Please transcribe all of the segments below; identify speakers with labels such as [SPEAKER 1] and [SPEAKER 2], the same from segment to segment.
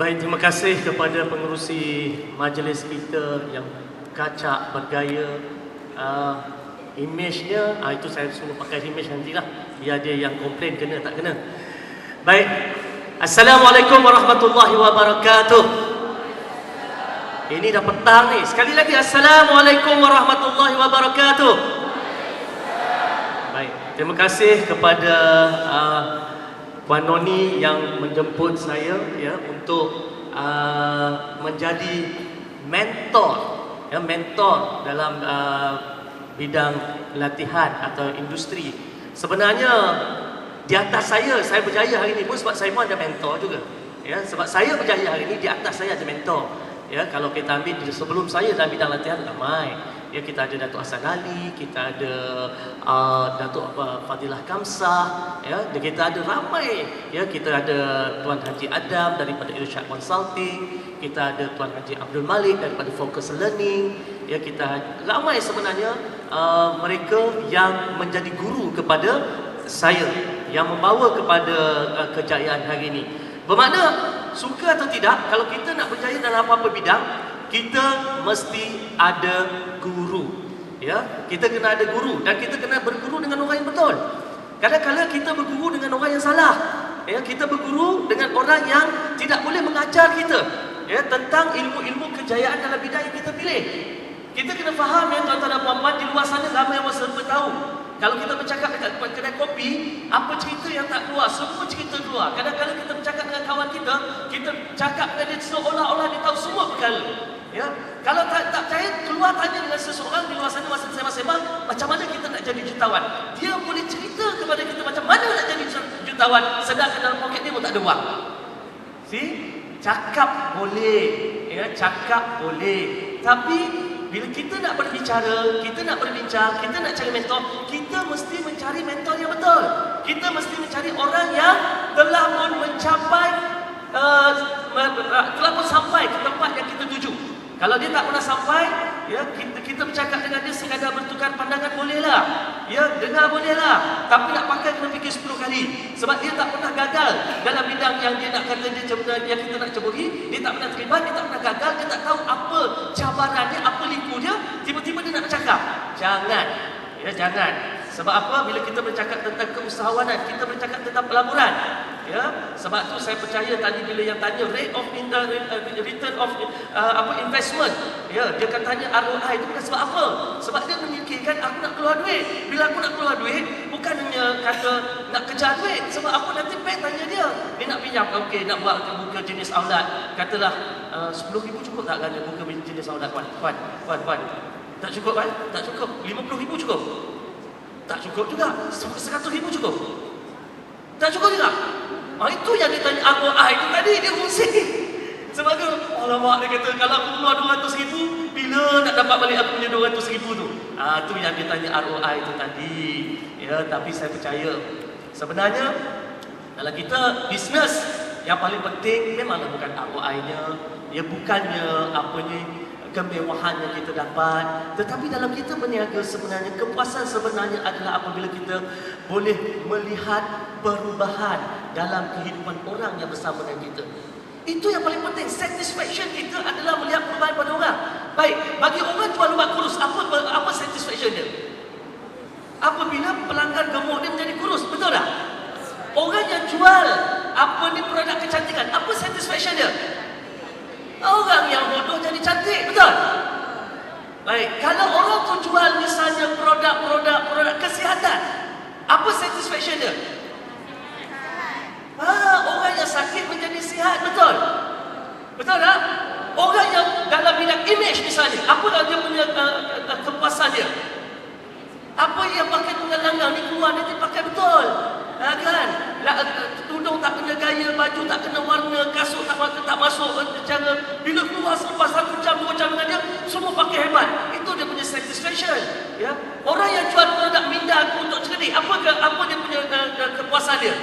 [SPEAKER 1] Baik, terima kasih kepada pengerusi majlis kita yang kacak, bergaya, image-nya, itu saya semua pakai image nantilah, biar dia yang komplain kena tak kena. Baik, Assalamualaikum warahmatullahi wabarakatuh. Ini dah petang ni, sekali lagi Assalamualaikum warahmatullahi wabarakatuh. Baik, terima kasih kepada Puan Noni yang menjemput saya ya untuk menjadi mentor dalam bidang latihan atau industri. Sebenarnya di atas saya berjaya hari ini pun sebab saya pun ada mentor juga. Ya, sebab saya berjaya hari ini di atas saya ada mentor. Ya, kalau kita ambil sebelum saya dalam bidang latihan ramai. Ya, kita ada Datuk Hassan Ali, kita ada Datuk Fadilah Kamsah, ya, dan kita ada ramai. Ya, kita ada Tuan Haji Adam daripada Irsyad Consulting, kita ada Tuan Haji Abdul Malik daripada Focus Learning. Ya, kita ramai sebenarnya mereka yang menjadi guru kepada saya, yang membawa kepada kejayaan hari ini. Bermakna suka atau tidak, kalau kita nak berjaya dalam apa-apa bidang, kita mesti ada guru. Ya, kita kena ada guru dan kita kena berguru dengan orang yang betul. Kadang-kadang kita berguru dengan orang yang salah. Ya, kita berguru dengan orang yang tidak boleh mengajar kita ya tentang ilmu-ilmu kejayaan dalam bidang yang kita pilih. Kita kena faham ya tuan-tuan dan puan-puan, di luar sana ramai orang serba tahu. Kalau kita bercakap dekat kedai kopi, apa cerita yang tak keluar? Semua cerita keluar. Kadang-kadang kita bercakap dengan kawan kita, kita cakap dengan dia seolah-olah dia tahu semua perkara. Ya, kalau tak percaya, keluar tanya dengan seseorang di luar sana masa sembang-sembang, macam mana kita nak jadi jutawan. Dia boleh cerita kepada kita macam mana nak jadi jutawan, sedangkan dalam poket dia pun tak ada wang. Cakap boleh, ya, cakap boleh. Tapi bila kita nak berbicara, kita nak berbincang, kita nak cari mentor, kita mesti mencari mentor yang betul. Kita mesti mencari orang yang telah pun mencapai, telah pun sampai ke tempat yang kita tuju. Kalau dia tak pernah sampai, ya, kita bercakap dengan dia sekadar bertukar pandangan bolehlah. Ya, dengar bolehlah. Tapi nak pakai kena fikir 10 kali. Sebab dia tak pernah gagal dalam bidang yang dia nak kata yang kita nak ceburi. Dia tak pernah terlibat, dia tak pernah gagal, dia tak tahu apa cabarannya, apa liku dia. Tiba-tiba dia nak bercakap. Jangan. Ya, jangan. Sebab apa? Bila kita bercakap tentang keusahawanan, kita bercakap tentang pelaburan. Ya, sebab tu saya percaya tadi bila yang tanya rate of return of investment, ya, dia akan tanya ROI itu bukan sebab apa? Sebab dia memikirkan aku nak keluar duit. Bila aku nak keluar duit, bukan hanya kata nak kejar duit. Sebab apa? Nanti bank tanya dia nak pinjam, okey, nak buka jenis aulat. Katalah 10,000 cukup tak kan buka jenis aulat, Puan? Tak cukup kan? Tak cukup. 50,000 cukup? Tak cukup juga. 100,000 cukup? Tak cukup juga. Itu yang dia tanya ROI itu tadi, dia kongsi. Sebab tu, alamak, dia kata kalau aku keluar 200,000, bila nak dapat balik aku punya 200,000 tu? Tu yang dia tanya ROI itu tadi. Ya, tapi saya percaya sebenarnya dalam kita bisnes, yang paling penting memanglah bukan ROI-nya, ya, bukannya apanya kemewahan yang kita dapat, tetapi dalam kita berniaga sebenarnya kepuasan sebenarnya adalah apabila kita boleh melihat perubahan dalam kehidupan orang yang bersama dengan kita. Itu yang paling penting. Satisfaction kita adalah melihat perubahan pada orang. Baik, bagi orang jual ubat kurus, apa satisfaction dia? Apabila pelanggan gemuk dia menjadi kurus, betul tak? Orang yang jual produk kecantikan, apa satisfaction dia? Orang yang bodoh jadi cantik, betul? Baik, kalau orang tu jual misalnya produk kesihatan, apa satisfaction dia? Orang yang sakit menjadi sihat, betul? Betul tak? Orang yang dalam bidang image misalnya, apa dia punya kepuasan dia? Apa yang pakai tunggang-langgang ni keluar nanti pakai betul? Kan? Tudung tak kena gaya, baju tak kena warna, kasut tak masuk cara. Bila keluar selepas 1 jam, 2 jam dengan dia, semua pakai hebat. Itu dia punya satisfaction. Ya? Orang yang jual produk minda untuk cerdik, apa dia punya kepuasan dia?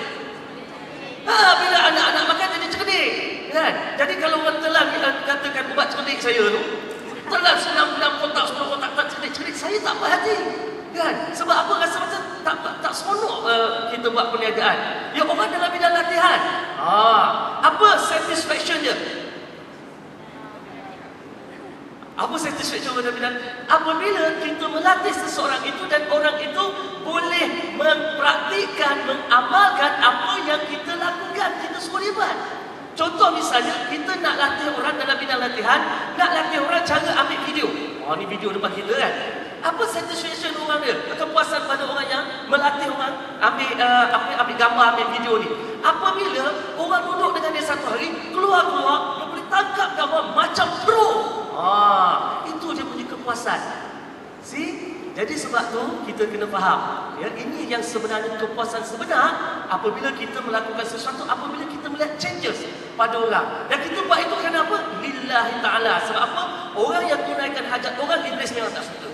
[SPEAKER 1] Bila anak-anak makan jadi cerdik. Kan? Jadi kalau orang telah katakan ubat cerdik saya tu, telah 9 kotak, 10 kotak tak cerdik, saya tak berhati. Kan? Sebab apa? Rasa macam tak seronok kita buat perniagaan. Ya, orang dalam bidang latihan. Apa satisfaction dia? satisfaction pada bidang? Apabila kita melatih seseorang itu dan orang itu boleh mempraktikkan, mengamalkan apa yang kita lakukan, kita suruh dia buat. Contoh misalnya, kita nak latih orang dalam bidang latihan, nak latih orang cara ambil video. Oh, ni video depan kita kan. Apa satisfaction orang dia? Kepuasan pada orang yang melatih orang ambil gambar, ambil video ni. Apabila orang duduk dengan dia satu hari, keluar-keluar, dia boleh tangkap gambar macam pro. Itu dia punya kepuasan. See? Jadi sebab tu kita kena faham, ya, ini yang sebenarnya kepuasan sebenar apabila kita melakukan sesuatu, apabila kita melihat changes pada orang. Dan kita buat itu kerana apa? Lillahi ta'ala. Sebab apa? Orang yang tunaikan hajat orang, iblis memang tak suka.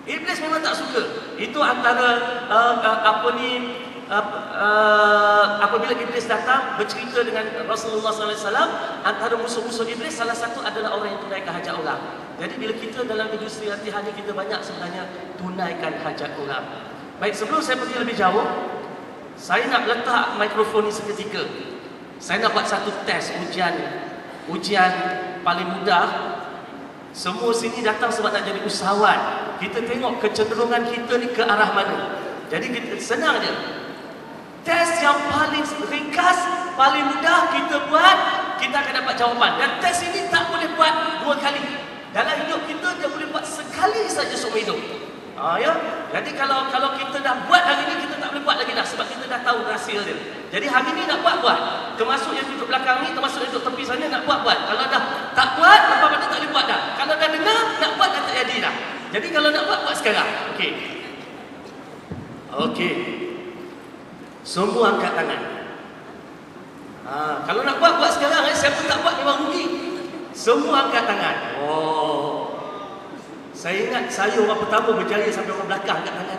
[SPEAKER 1] Iblis memang tak suka. Itu antara apabila iblis datang bercerita dengan Rasulullah SAW, antara musuh-musuh iblis salah satu adalah orang yang tunaikan hajat orang. Jadi bila kita dalam industri latihan ni, kita banyak sebenarnya tunaikan hajat orang. Baik, sebelum saya pergi lebih jauh, saya nak letak mikrofon ni seketika. Saya nak buat satu test, ujian paling mudah. Semua sini datang sebab nak jadi usahawan. Kita tengok kecenderungan kita ni ke arah mana. Jadi kita, senang je. Test yang paling ringkas, paling mudah kita buat, kita akan dapat jawapan. Dan test ini tak boleh buat 2 kali. Dalam hidup kita, dia boleh buat sekali saja seumur hidup. Ya? Jadi kalau kita dah buat hari ini, kita tak boleh buat lagi dah. Sebab kita dah tahu rahsia dia. Jadi hari ini nak buat. Termasuk yang duduk belakang ni, termasuk yang duduk tepi sana, nak buat. Kalau dah tak buat, lepas pada tak boleh buat dah. Kalau dah dengar, nak buat dah tak jadi dah. Jadi kalau nak buat sekarang. Okey. Semua angkat tangan. Kalau nak buat sekarang, siapa tak buat memang rugi. Semua angkat tangan. Saya ingat saya orang pertama berjaya sampai orang belakang angkat tangan.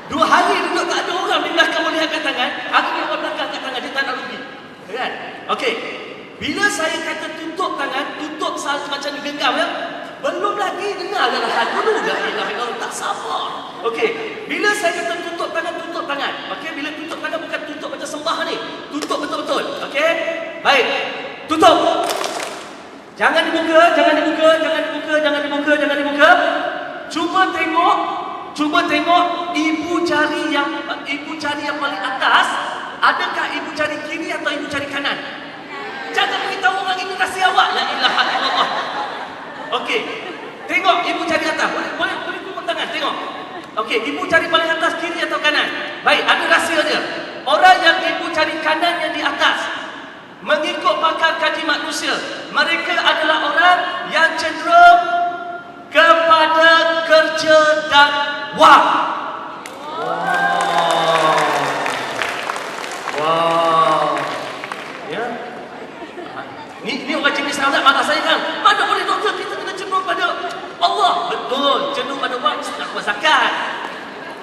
[SPEAKER 1] 2 hari duduk tak ada orang di belakang boleh angkat tangan. Akhirnya orang belakang angkat tangan, dia tak nak rugi. Kan? Okey. Bila saya kata tutup tangan, tutup macam digenggam ya. Belum lagi dengar arahan dulu. La ilaha illallah, tak sabar. Okey. Bila saya kata tutup tangan, tutup tangan. Okey, bila tutup tangan bukan tutup macam sembah ni. Tutup betul-betul. Okey? Baik. Tutup. Jangan dibuka, jangan dibuka, jangan dibuka, jangan dibuka, jangan dibuka. Cuba tengok ibu jari yang paling atas. Adakah ibu jari kiri atau ibu jari kanan? Jangan beritahu orang itu rahsia awak. La ilaha illallah. Okey. Tengok ibu jari atas. Boleh pukul tangan, tengok. Okey, ibu jari paling atas kiri atau kanan? Baik, ada rahsia dia. Orang yang ibu jari kanan yang di atas, mengikut pakar kaji manusia, mereka adalah orang yang cenderung kepada kerja dan wang. Wow. Ya. Ni orang jenis awak marah saya kan. Mana boleh doktor, kita kena cenderung pada Allah. Betul, cenderung pada wang nak buat zakat.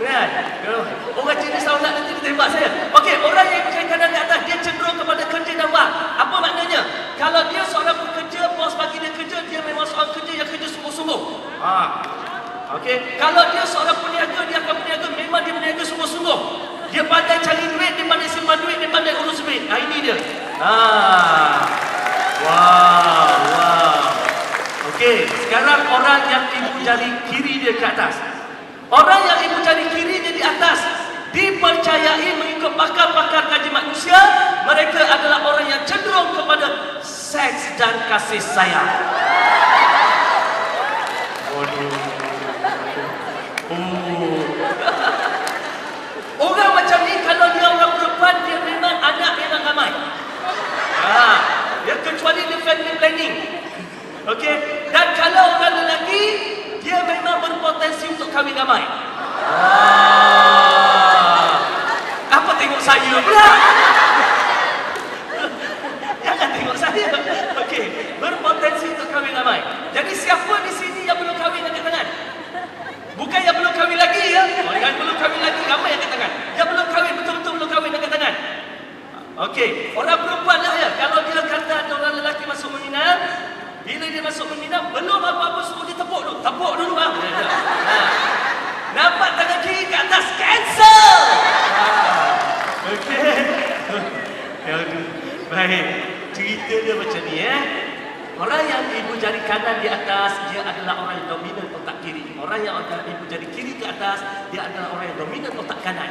[SPEAKER 1] Kan? Orang jenis awak nanti dia tembak saya. Okey, orang yang berjaya kanan di atas, dia cenderung kepada kerja dan wang. Apa maknanya? Kalau dia seorang pekerja, bos bagi dia kerja, dia memang seorang kerja yang kerja sungguh-sungguh. Okey, kalau dia seorang peniaga, dia akan berniaga, memang dia berniaga sungguh-sungguh. Dia pandai cari duit, dia pandai simpan duit, dia pandai urus duit. Ini dia. Wow. Okey, sekarang orang yang ibu jari kiri dia ke atas. Orang yang ibu jari kiri dia di atas, dipercayai mengikut pakar-pakar kaji manusia, mereka adalah orang yang cenderung kepada seks dan kasih sayang. Orang macam ni, kalau dia orang perempuan, dia memang anak memang ramai. Ya, kecuali dia family planning. Okey, dan kalau orang lelaki, dia memang berpotensi untuk kahwin ramai. Apa tengok saya pula? Jangan tengok saya. Okey, berpotensi untuk kahwin ramai. Jadi siapa di sini yang belum kahwin angkat tangan? Bukan yang belum kahwin lagi ya. Yang belum kahwin lagi ramai angkat tangan. Yang belum kahwin betul-betul belum kahwin angkat tangan. Okey, orang perempuan lah ya. Kalau dia kata ada orang lelaki masuk menginap, bila dia masuk menginap, belum apa-apa suruh dia tepuk dulu. Tepuk dulu bang. Nampak tangan kiri ke atas, cancel. Okey. Baik, cerita dia macam ni Orang yang ibu jari kanan di atas, dia adalah orang yang dominan otak kiri. Orang yang ibu jari kiri ke atas, dia adalah orang yang dominan otak kanan.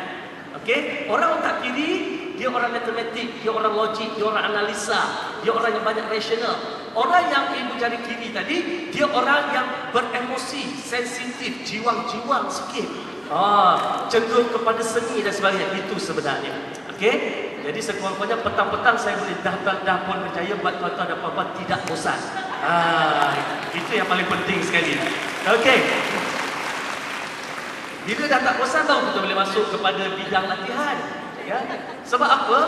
[SPEAKER 1] Okey, orang otak kiri, dia orang matematik, dia orang logik, dia orang analisa, dia orang yang banyak rasional. Orang yang ibu jari kiri tadi, dia orang yang beremosi, sensitif, jiwang-jiwang sikit. Cenderung kepada seni dan sebagainya. Itu sebenarnya. Okey, jadi sekurang-kurangnya petang-petang saya boleh dah pun berjaya buat tuan-tuan dan puan-puan tidak bosan. Itu yang paling penting sekali. Okey. Bila dah tak bosan, baru kita boleh masuk kepada bidang latihan. Ya. Sebab apa?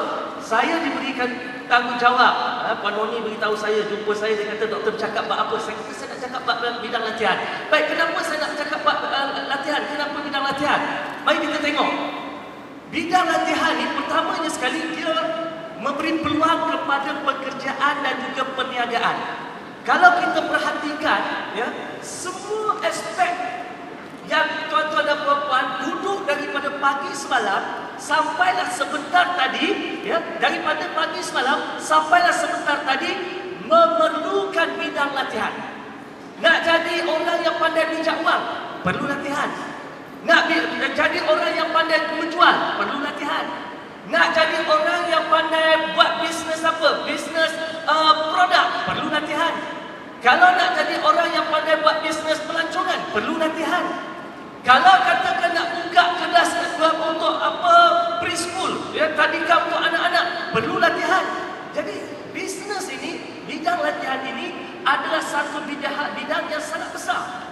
[SPEAKER 1] Saya diberikan tanggungjawab. Puan Moni beritahu saya, jumpa saya, dia kata doktor bercakap bab apa? Saya kata saya nak cakap bab bidang latihan. Baik, kenapa saya nak cakap bab latihan? Kenapa bidang latihan? Mari kita tengok. Bidang latihan ni pertamanya sekali dia memberi peluang kepada pekerjaan dan juga perniagaan. Kalau kita perhatikan, ya, semua aspek yang tuan-tuan dan puan-puan duduk daripada pagi semalam sampailah sebentar tadi, ya, daripada pagi semalam sampailah sebentar tadi memerlukan bidang latihan. Nak jadi orang yang pandai bijak wang, perlu latihan. Nak jadi orang yang pandai menjual, perlu latihan. Nak jadi orang yang pandai buat bisnes apa? Bisnes produk, perlu latihan. Kalau nak jadi orang yang pandai buat bisnes pelancongan, perlu latihan. Kalau katakan nak buka kelas untuk apa preschool, ya, tadika untuk anak-anak, perlu latihan. Jadi bisnes ini, bidang latihan ini adalah satu bidang yang sangat besar.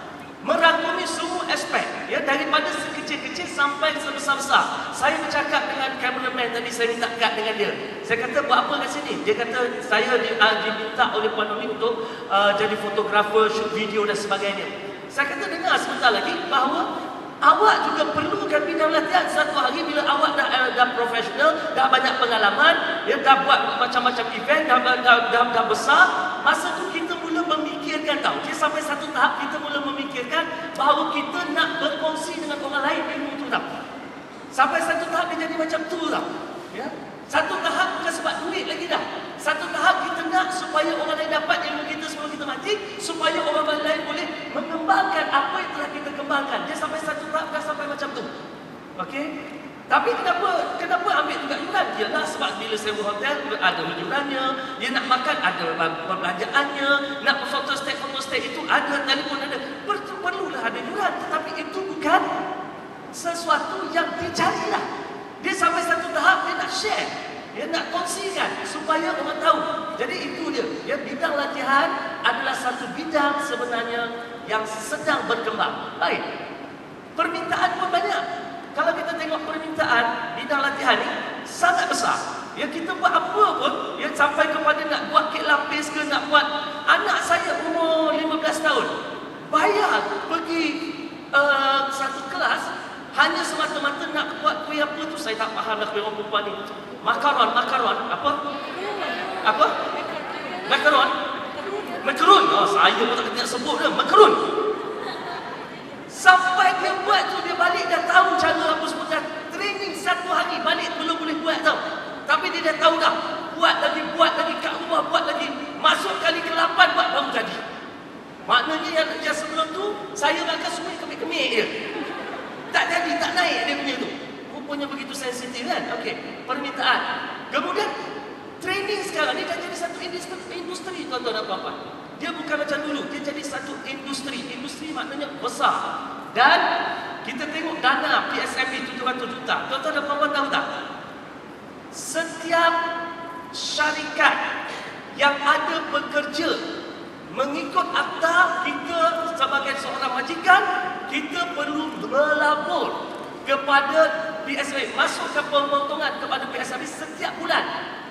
[SPEAKER 1] Merangkumi semua aspek, ya, daripada sekecil-kecil sampai sebesar-besar. Saya bercakap dengan cameraman tadi, saya minta kad dengan dia. Saya kata, buat apa kat sini? Dia kata, saya diminta oleh Puan Noli untuk jadi fotografer, shoot video dan sebagainya. Saya kata, dengar sebentar lagi bahawa awak juga perlukan bidang latihan. Satu hari bila awak dah profesional, dah banyak pengalaman, ya, dah buat macam-macam event, dah besar, masa tu kita mula memikirkan, tahu. Jadi sampai satu tahap kita mula memikirkan bahawa kita nak berkongsi dengan orang lain ilmu tu, tahu. Sampai satu tahap dia jadi macam tu, tahu. Ya. Satu tahap bukan sebab duit lagi dah. Satu tahap kita nak supaya orang lain dapat ilmu kita sebelum kita mati, supaya orang lain boleh mengembangkan apa yang telah kita kembangkan. Dia sampai satu tahap dah sampai macam tu. Okey? Tapi kenapa ambil juga yuran? Ialah sebab bila sewa hotel ada yurannya, dia nak makan ada perbelanjaannya, nak photostat itu ada, telefon ada. Perlulah ada yuran, tetapi itu bukan sesuatu yang dicarilah. Dia sampai satu tahap dia nak share, dia nak kongsikan supaya orang tahu. Jadi itu dia. Ya, bidang latihan adalah satu bidang sebenarnya yang sedang berkembang. Baik. Permintaan pun banyak. Kalau kita tengok permintaan bidang latihan ni sangat besar. Ya, kita buat apa pun, ya, sampai kepada nak buat kek lapis ke, nak buat. Anak saya umur 15 tahun bayar pergi satu kelas hanya semata-mata nak buat kuih apa tu, saya tak faham lah kuih orang perempuan ni. Makaron, apa? Apa? Makarun. Saya pun tak kena sebut dah, makarun. Sampai dia buat tu, dia balik dah tahu cara apa semua. Training satu hari, balik belum boleh buat tau. Tapi dia dah tahu dah. Buat lagi kat rumah, buat lagi. Masuk kali ke-8 buat baru jadi. Maknanya yang sebelum tu, saya makan semua kemik-kemik je. Tak jadi, tak naik dia punya tu. Rupanya begitu sensitif kan? Okey, permintaan. Kemudian, training sekarang ni dah jadi satu industri tuan-tuan dan puan-puan. Dia bukan macam dulu, dia jadi satu industri. Industri maknanya besar. Dan kita tengok dana PSMB 700 juta. Tuan-tuan dan puan-puan tahu tak? Setiap syarikat yang ada bekerja mengikut akta, kita sebagai seorang majikan, kita perlu melapor kepada PSMB, masukkan pemotongan kepada PSMB setiap bulan.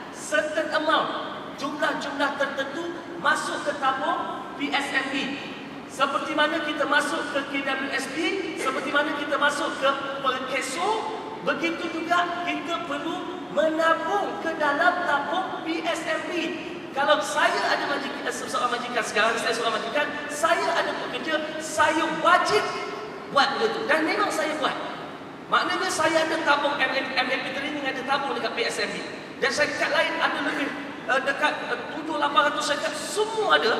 [SPEAKER 1] Certain amount, jumlah tertentu masuk ke tabung PSMB. Seperti mana kita masuk ke KWSP, seperti mana kita masuk ke Perkeso, begitu juga kita perlu menabung ke dalam tabung PSMB. Kalau saya ada seorang majikan sekarang, saya seorang majikan, saya ada pekerja, saya wajib buat benda tu. Dan memang saya buat. Maknanya saya ada tabung MHP Training, ada tabung dekat PSMB. Dan syarikat lain ada lebih dekat 700-800 syarikat semua ada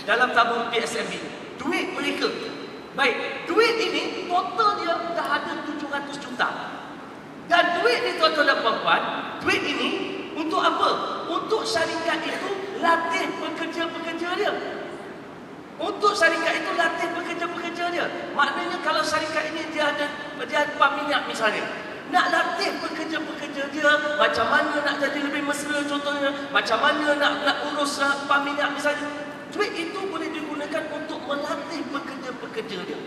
[SPEAKER 1] dalam tabung PSMB. Duit mereka. Baik, duit ini total dia dah ada 700 juta. Dan duit ni tuan-tuan dan puan-puan, duit ini untuk apa? Untuk syarikat itu latih pekerja-pekerja dia. Untuk syarikat itu latih pekerja-pekerja dia. Maknanya kalau syarikat ini dia ada pam minyak misalnya, nak latih pekerja-pekerja dia macam mana nak jadi lebih mesra contohnya, macam mana nak urus pam minyak misalnya. Duit itu boleh digunakan untuk melatih pekerja-pekerja dia.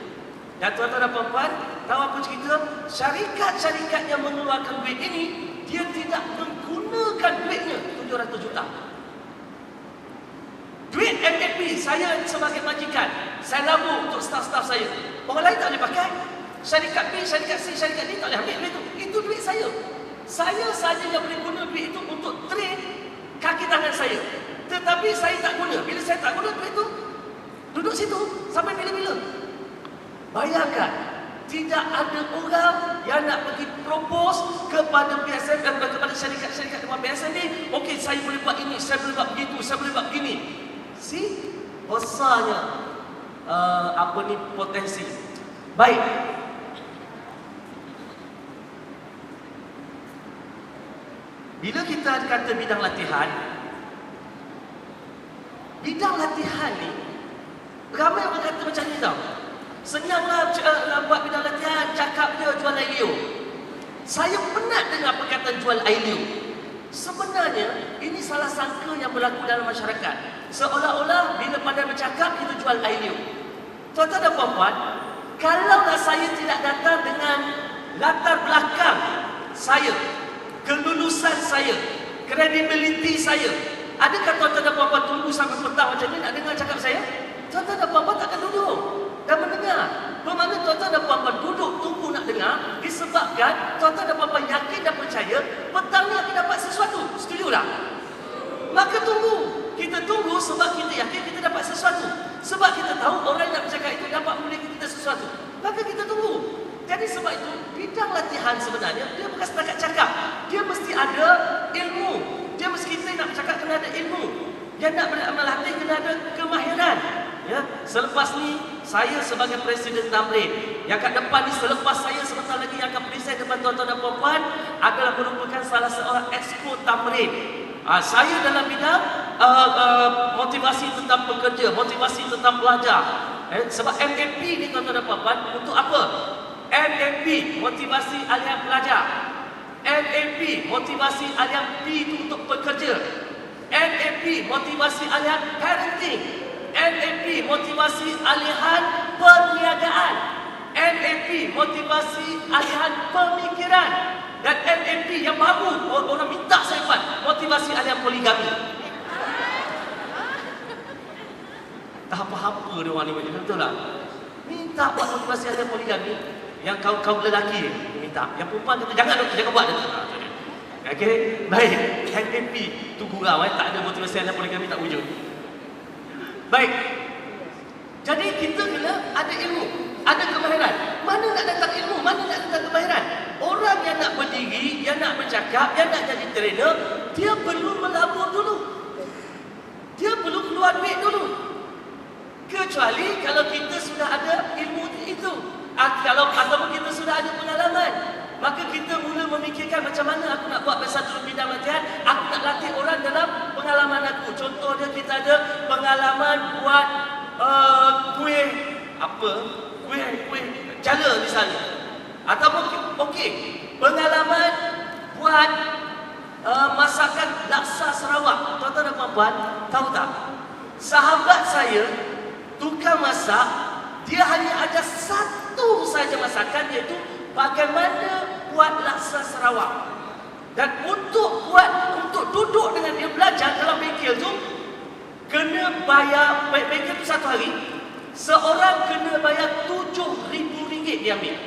[SPEAKER 1] Dan tuan-tuan dan puan-puan, tahu apa cerita? Syarikat-syarikat yang mengeluarkan duit ini, dia tidak menggunakan duitnya 700 juta. Duit MAP saya sebagai majikan, saya labur untuk staf-staf saya. Orang lain tak boleh pakai. Syarikat B, syarikat C, syarikat D tak boleh ambil duit itu. Itu duit saya. Saya saja yang boleh guna duit itu untuk train kaki tangan saya. Tetapi saya tak guna. Bila saya tak guna duit itu, duduk situ sampai bila-bila. Bayangkan, tidak ada orang yang nak pergi propose kepada PSM, kepada syarikat-syarikat dengan PSM ni, okey saya boleh buat ini, saya boleh buat begitu, saya boleh buat begini. Si besarnya potensi. Baik. Bila kita kata bidang latihan ni ramai orang kata macam ni tau. Senyaplah buat bidang latihan, cakap dia jual air liur. Saya penat dengar perkataan jual air liur. Sebenarnya ini salah sangka yang berlaku dalam masyarakat. Seolah-olah bila pandai bercakap kita jual air liur. Tuan-tuan dan puan-puan, kalaulah saya tidak datang dengan latar belakang saya, kelulusan saya, kredibiliti saya, adakah tuan-tuan dan puan-puan tunggu sampai petang macam ni nak dengar cakap saya? Tuan-tuan dan puan-puan takkan duduk dan mendengar. Bermakna tuan-tuan dan puan-puan duduk tunggu nak dengar disebabkan tuan-tuan dan puan-puan yakin dan percaya petang ni akan dapat sesuatu. Setuju tak? Maka tunggu. Kita tunggu sebab kita yakin kita dapat sesuatu. Sebab kita tahu orang yang nak bercakap itu dapat memberi kita sesuatu. Maka kita tunggu. Jadi sebab itu bidang latihan sebenarnya dia bukan setakat cakap. Dia mesti ada ilmu. Dia mesti kita nak bercakap kena ada ilmu. Dia nak melatih kena ada kemahiran. Ya, selepas ni saya sebagai Presiden Tamrin, yang kat depan ni selepas saya sebentar lagi yang akan present depan tuan-tuan dan puan-puan adalah merupakan salah seorang exco Tamrin. Saya dalam bidang motivasi tentang pekerja, motivasi tentang pelajar. Sebab MAP ni tuan-tuan dan puan-puan untuk apa? MAP motivasi aliran pelajar. MAP motivasi aliran P itu untuk pekerja. MAP motivasi aliran parenting. MAP motivasi aliran perniagaan. MAP motivasi aliran pemikiran. Dan MAP yang baru orang minta saya buat motivasi aliran poligami. Tak apa-apa dia orang ni, betul tak? Minta buat motivasi aliran poligami. Yang kaum lelaki minta. Yang perempuan kata jangan buat dia. Okey, baik. MAP tu gurau tak ada motivasi aliran poligami tak wujud. Baik. Jadi kita kena ada ilmu, ada kemahiran. Mana nak datang ilmu, mana nak datang kemahiran? Orang yang nak berdiri, yang nak bercakap, yang nak jadi trainer, dia perlu melabur dulu. Dia perlu keluar duit dulu. Kecuali kalau kita sudah ada ilmu itu. Ataupun kita sudah ada pengalaman. Maka kita mula memikirkan macam mana aku nak buat satu bidang latihan. Aku nak latih orang dalam pengalaman aku. Contohnya kita ada pengalaman buat kuih jala misalnya. Ataupun pengalaman buat masakan laksa Sarawak. Tuan-tuan dan puan-puan, tahu tak? Sahabat saya tukang masak, dia hanya ada satu saja masakan, iaitu bagaimana buat laksa Sarawak. Dan untuk duduk dengan dia belajar dalam bengkel tu, kena bayar, bengkel tu satu hari, seorang kena bayar RM7,000 dia ambil.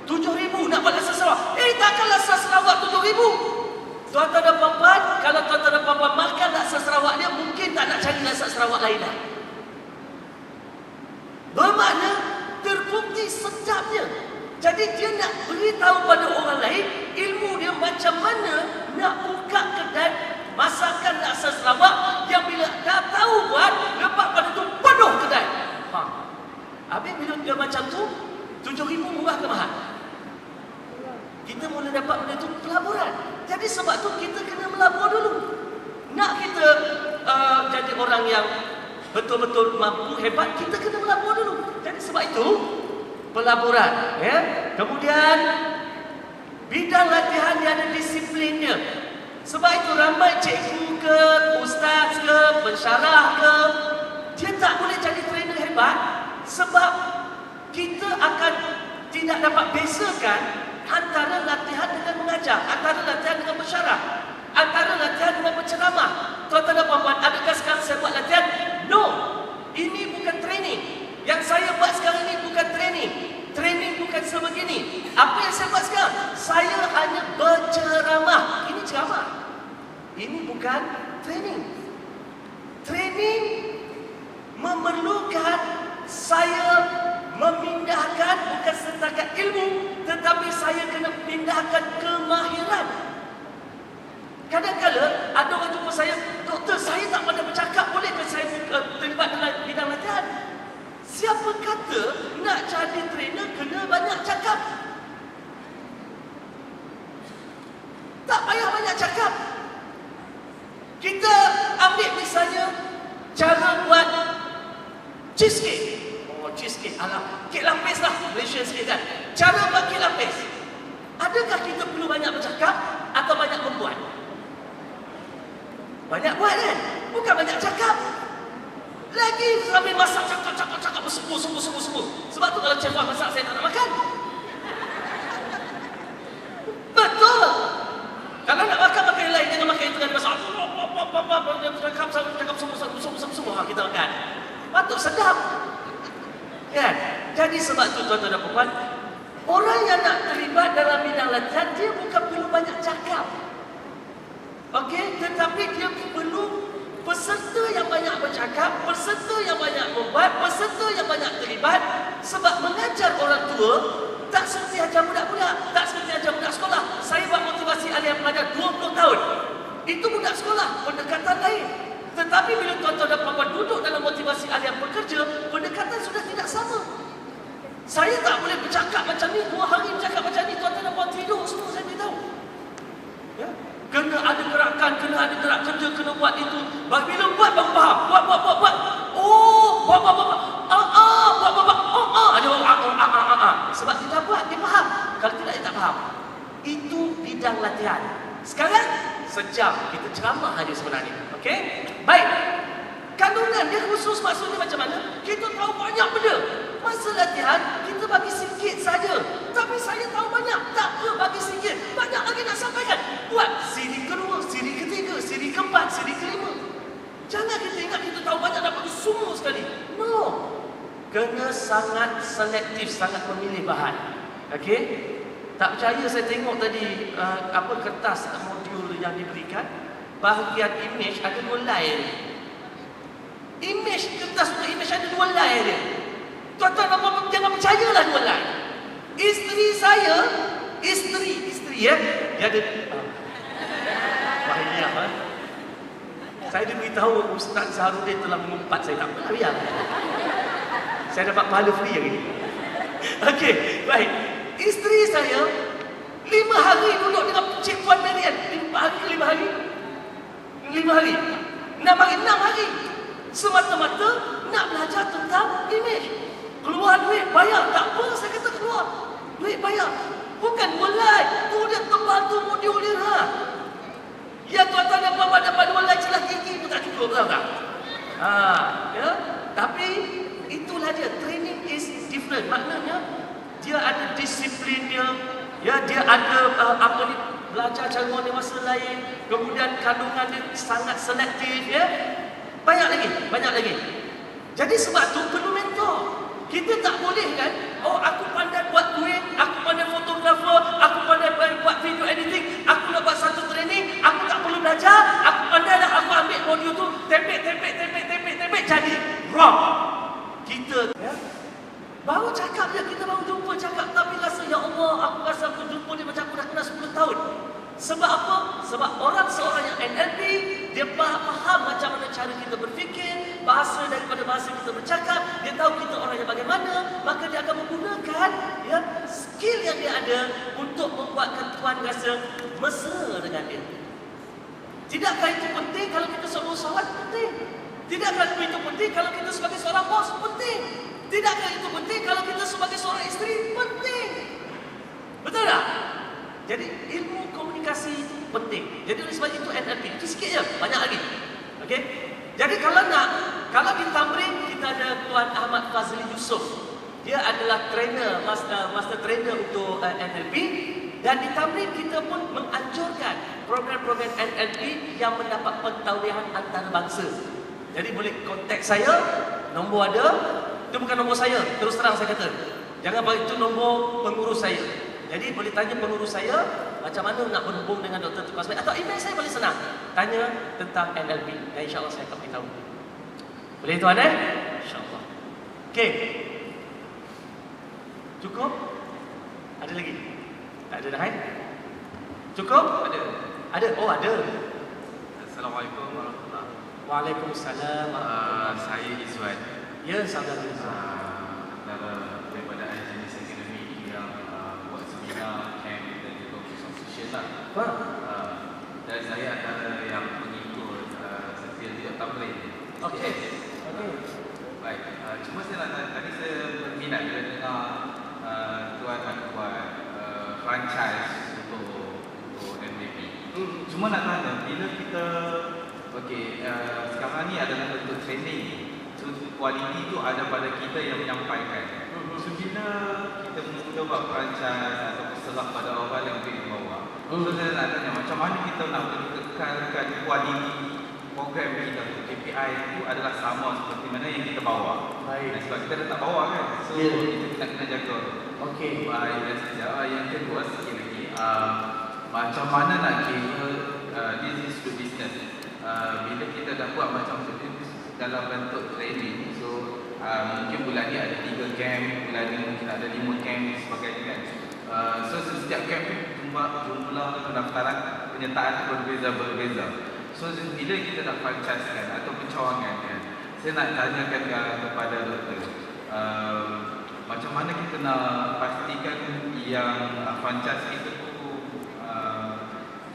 [SPEAKER 1] RM7,000 nak buat laksa Sarawak. Takkan laksa Sarawak RM7,000. Tuan-tuan dan puan-puan, kalau tuan-tuan dan puan-puan makan laksa Sarawak dia, mungkin tak nak cari laksa Sarawak lain dah. Bermakna terbukti sedapnya. Jadi dia nak beritahu pada orang lain ilmu dia macam mana nak buka kedai yang betul-betul mampu, hebat, kita kena melabur dulu. Jadi sebab itu pelaburan, ya. Kemudian bidang latihan dia ada disiplinnya. Sebab itu ramai cikgu ke, ustaz ke, pensyarah ke, dia tak boleh jadi trainer hebat sebab kita akan tidak dapat bezakan antara latihan dengan mengajar, antara latihan dengan pensyarah, antara latihan dengan penceramah. Tuan-tuan dan puan-puan, adakah sekarang saya buat latihan? No, ini bukan training. Yang saya buat sekarang ini bukan training. Training bukan sebegini. Apa yang saya buat sekarang? Saya hanya berceramah. Ini ceramah. Ini bukan training. Training memerlukan saya memindahkan bukan setakat ilmu, tetapi saya kena pindahkan kemahiran. Kadang-kadang ada orang jumpa saya, doktor, saya tak pandai bercakap, bolehkah saya terlibat dalam bidang latihan? Siapa kata nak jadi trainer kena banyak cakap? Tak payah banyak cakap. Kita ambil misalnya cara buat cheesecake. Oh, cheesecake, alah, kek lapis lah, Malaysia sikit kan. Cara buat kek lapis. Adakah kita perlu banyak bercakap atau banyak membuat? Banyak buat kan? Bukan banyak cakap. Lagi sambil masak, cakap, bersebu. Sebab tu kalau chef masak, saya tak nak makan. Betul. Kalau nak makan yang lain, jangan makan yang tengah dimasak. Cakap semua kita makan. Patut sedap. Kan? Jadi sebab tu tuan-tuan dan puan-puan, orang yang nak terlibat dalam bidang latihan, dia bukan perlu banyak cakap. Okey, tetapi dia perlu peserta yang banyak bercakap, peserta yang banyak membuat, peserta yang banyak terlibat. Sebab mengajar orang tua tak seperti ajar budak-budak, tak seperti ajar budak sekolah. Saya buat motivasi ahli pengajar 20 tahun. Itu budak sekolah, pendekatan lain. Tetapi bila tuan-tuan dan puan-puan duduk dalam motivasi ahli pekerja, pendekatan sudah tidak sama. Saya tak boleh bercakap macam ni, 2 hari bercakap macam ni, tuan-tuan dan puan tidur semua, saya beritahu. Ya? Kena ada gerakan, kena ada gerak kerja, kena buat itu. Bila buat baru faham. Buat. Oh, buat. Buat. Ada orang sebab dia dah buat, dia faham. Kalau tidak, dia tak faham. Itu bidang latihan. Sekarang, sejam kita ceramah saja sebenarnya. Okey? Baik. Kandungan dia khusus maksudnya macam mana? Kita tahu banyak benda. Masa latihan, kita bagi sikit saja. Tapi saya tahu banyak. Tak apa, bagi sikit. Banyak lagi nak sampaikan. Buat siri kedua, siri ketiga, siri keempat, siri kelima. Jangan kita ingat kita tahu banyak dapat semua sekali. No. Kena sangat selektif, sangat memilih bahan. Okey? Tak percaya saya tengok tadi kertas modul yang diberikan. Bahagian image ada 2 line. Image, kertas untuk image ada 2 line dia. Tuan-tuan dan puan-puan jangan percayalah 2 line. Isteri saya, isteri ya, dia ada bahaya. Saya diberitahu Ustaz Zaharuddin telah mengumpat, saya tak apa, biar. Saya dapat pahala free hari ini. Okey, baik. Isteri saya 5 hari duduk dengan Cik Puan Marian. 5 hari. 6 hari. Semata-mata nak belajar tentang image. Keluar duit, bayar. Tak apa, saya kata keluar. Duit bayar. Bukan mulai. Tu dia tebal tu modul dia. Ya tuan-tuan dan puan-puan dapat 2 line celah gigi pun tak cukup, tahu tak? Ya. Tapi itulah dia. Training is different. Maknanya dia ada disiplin dia. Ya, dia ada belajar cara orang dewasa lain. Kemudian kandungan dia sangat selektif, ya. Banyak lagi. Jadi sebab tu perlu mentor. Kita tak boleh kan, oh aku pandai buat kuih, aku pandai fotografer, aku pandai buat video editing, aku nak buat satu training, aku tak perlu belajar, aku pandai dah, aku ambil modul tu, tepek, jadi wrong. Kita baru cakap je, kita baru jumpa cakap, tapi rasa ya Allah, aku rasa aku jumpa dia macam aku dah kenal 10 tahun. Sebab apa? Sebab orang seorang yang NLP, dia faham macam mana cara kita berfikir, bahasa daripada bahasa kita bercakap, dia tahu kita orang yang bagaimana, maka dia akan menggunakan skill yang dia ada untuk membuatkan tuan rasa mesra dengan dia. Tidakkah itu penting? Kalau kita semua solat, penting. Tidakkah itu penting kalau kita sebagai seorang bos? Penting. Tidakkah itu penting kalau kita sebagai seorang isteri? Penting. Betul tak? Jadi ilmu komunikasi itu penting. Jadi oleh sebab itu NLP itu sikit je, banyak lagi. Okey. Jadi kalau di Tamrin kita ada Tuan Ahmad Fazli Yusof. Dia adalah trainer, master trainer untuk NLP, dan di Tamrin kita pun menganjurkan program-program NLP yang mendapat pentaulihan antarabangsa. Jadi boleh kontak saya, nombor ada. Itu bukan nombor saya, terus terang saya kata. Jangan bagi itu nombor pengurus saya. Jadi boleh tanya pengurus saya macam mana nak berhubung dengan Dr. Tun Azmi, atau email saya boleh senang. Tanya tentang NLP dan insya-Allah saya akan beritahu. Boleh tuan Insya-Allah. Okey. Cukup? Ada lagi? Tak ada dah Cukup? Ada. Oh, ada.
[SPEAKER 2] Assalamualaikum warahmatullahi wabarakatuh.
[SPEAKER 1] Waalaikumsalam warahmatullahi.
[SPEAKER 2] Saya Izwan.
[SPEAKER 1] Ya, saudara Izwan.
[SPEAKER 2] Daripada Jenis Akademi yang buat seminar, camp dan juga social lah. Dan saya antara yang mengikut setiap tidak Tamrin.
[SPEAKER 1] Okey.
[SPEAKER 2] Baik. Cuma saya nak tadi saya berminat bila dengar tuan nak buat franchise untuk MVP. Cuma nak tanya, bila kita sekarang ni adalah untuk training. So, kualiti tu ada pada kita yang menyampaikan. So, bila kita mencuba franchise atau serah pada orang yang lebih di bawah. So, saya nak tanya, macam mana kita nak kekalkan kualiti program kita, KPI itu adalah sama seperti mana yang kita bawa.
[SPEAKER 1] Baik.
[SPEAKER 2] Sebab kita letak bawah kan. So, kita kena jaga.
[SPEAKER 1] Okey.
[SPEAKER 2] Baik, dan sejarah yang kedua sikit lagi. Macam mana nak kira this is the business. Bila kita dah buat macam tu dalam bentuk training, so mungkin bulan ni ada 3 camp, bulan ni mungkin ada 5 camp sebagainya kan. So setiap camp jumlah pendaftaran penyertaan berbeza-berbeza. So bila kita dah franchise-kan atau pencawangan kan, saya nak tanyakan kepada doktor, macam mana kita nak pastikan yang franchise kita tu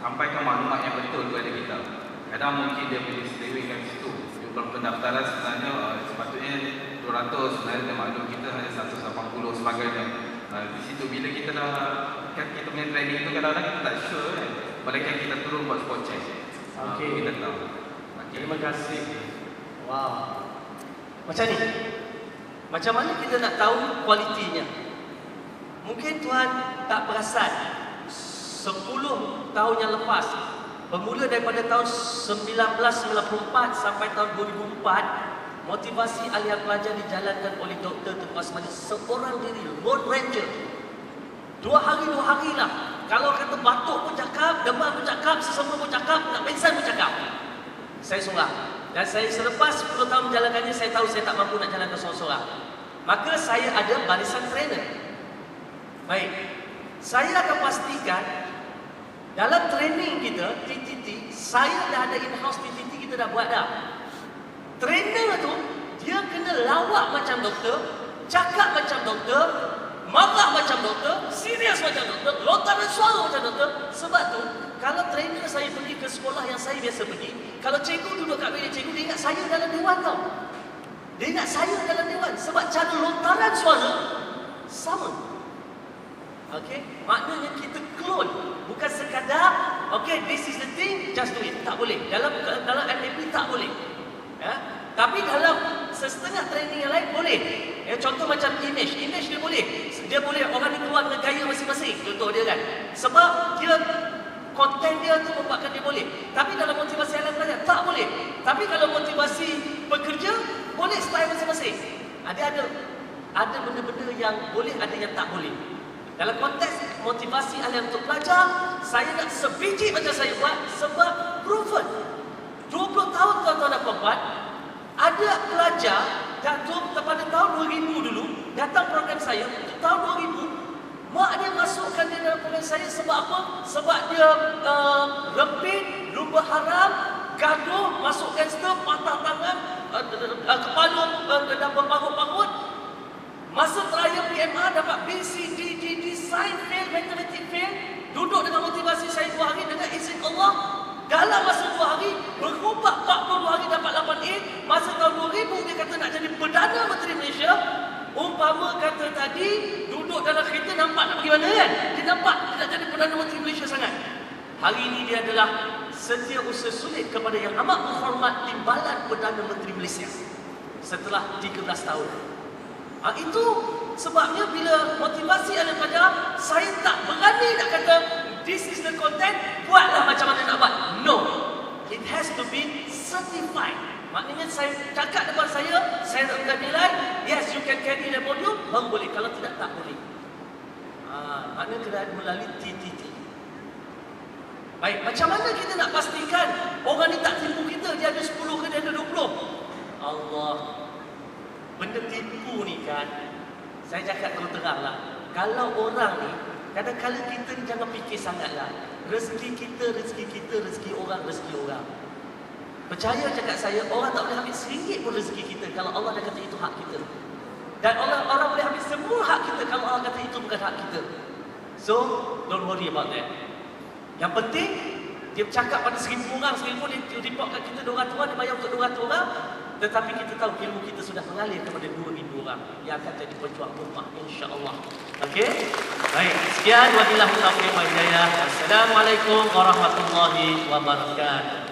[SPEAKER 2] sampaikan maklumat yang betul kepada kita. Kadang mungkin dia boleh selewengkan situ. Jumlah pendaftaran sebenarnya sepatutnya 200, sebenarnya dia maklum kita hanya 180 sebagainya. Di situ bila kita dah kan kita punya training tu kadang-kadang kita tak sure kan. Bolehkah kita turun buat spot check?
[SPEAKER 1] Okey.
[SPEAKER 2] Kita tahu.
[SPEAKER 1] Terima kasih. Wow. Macam ni. Macam mana kita nak tahu kualitinya? Mungkin tuan tak perasan 10 tahun yang lepas, bermula daripada tahun 1994 sampai tahun 2004, motivasi Alia Pelajar dijalankan oleh Dr. Tun Azmi seorang diri, Lone Ranger. 2 hari lah. Kalau kata batuk pun cakap, demam pun cakap, sesama pun cakap, nak pingsan pun cakap. Saya seorang. Dan saya selepas 10 tahun menjalankannya, saya tahu saya tak mampu nak jalankan seorang-seorang. Maka saya ada barisan trainer. Baik. Saya akan pastikan dalam training kita, TTT, saya dah ada in-house TTT, kita dah buat dah. Trainer tu, dia kena lawak macam doktor, cakap macam doktor, marah macam doktor, serius macam doktor, lontaran suara macam doktor. Sebab tu, kalau trainer saya pergi ke sekolah yang saya biasa pergi, kalau cikgu duduk kat meja cikgu, dia ingat saya dalam dewan tau. Dia ingat saya dalam dewan. Sebab cara lontaran suara sama. Okey, maknanya kita clone, bukan sekadar okey, this is the thing, just do it. Tak boleh. Dalam NLP tak boleh. Ya? Tapi dalam setengah training yang lain boleh. Ya, contoh macam image dia boleh. Dia boleh orang ni keluar dengan gaya masing-masing. Contoh dia kan. Sebab dia konten dia tu membuatkan dia boleh. Tapi dalam motivasi alam pelajar tak boleh. Tapi kalau motivasi pekerja boleh style masing-masing. Ada benda-benda yang boleh, ada yang tak boleh. Dalam konteks motivasi alam untuk pelajar, saya nak sebiji macam saya buat sebab proven. 20 tahun tuan-tuan dan puan-puan, ada pelajar pada tahun 2000 dulu datang program saya untuk tahun 2000. Mak dia masukkan dia dalam program saya sebab apa? Sebab dia repeat, lumba haram, gaduh, masuk gangster, patah tangan, kepala dan berparut-parut. Masa terakhir PMR dapat B, C, D, sign fail, matematik fail. Duduk dengan motivasi saya 2 hari dengan izin Allah. Dalam masa 2 hari, berubah 42 hari dapat 8A. Masa ribu dia kata nak jadi Perdana Menteri Malaysia, umpama kata tadi duduk dalam kereta nampak nak pergi mana kan? Dia nampak dia nak jadi Perdana Menteri Malaysia sangat. Hari ini dia adalah setiausaha sulit kepada yang amat berhormat Timbalan Perdana Menteri Malaysia setelah 13 tahun. Itu sebabnya bila motivasi Al-Qaeda, saya tak berani nak kata this is the content, buatlah macam mana nak buat. No, it has to be certified. Maknanya saya cakap depan saya nak berikan nilai, yes you can carry the podium, baru boleh. Kalau tidak, tak boleh. Maknanya kena melalui TTT. Baik, macam mana kita nak pastikan orang ni tak tipu kita, dia ada 10 ke dia ada 20? Allah, benda tipu ni kan, saya cakap terus terang lah, kalau orang ni, kadang-kadang kita ni jangan fikir sangat lah. Rezeki kita, rezeki orang. Percaya cakap saya, orang tak boleh ambil RM1 pun rezeki kita kalau Allah dah kata itu hak kita. Dan orang boleh ambil semua hak kita kalau Allah kata itu bukan hak kita. So, don't worry about that. Yang penting, dia bercakap pada 1,000 orang, 1,000 dia report kat kita 200 orang, dia bayar untuk 200 orang. Tetapi kita tahu ilmu kita sudah mengalir kepada 2,000 orang yang akan jadi pejuang ummah, insya-Allah. Okey? Baik, sekian wabillahi taufiq wal hidayah. Assalamualaikum warahmatullahi wabarakatuh.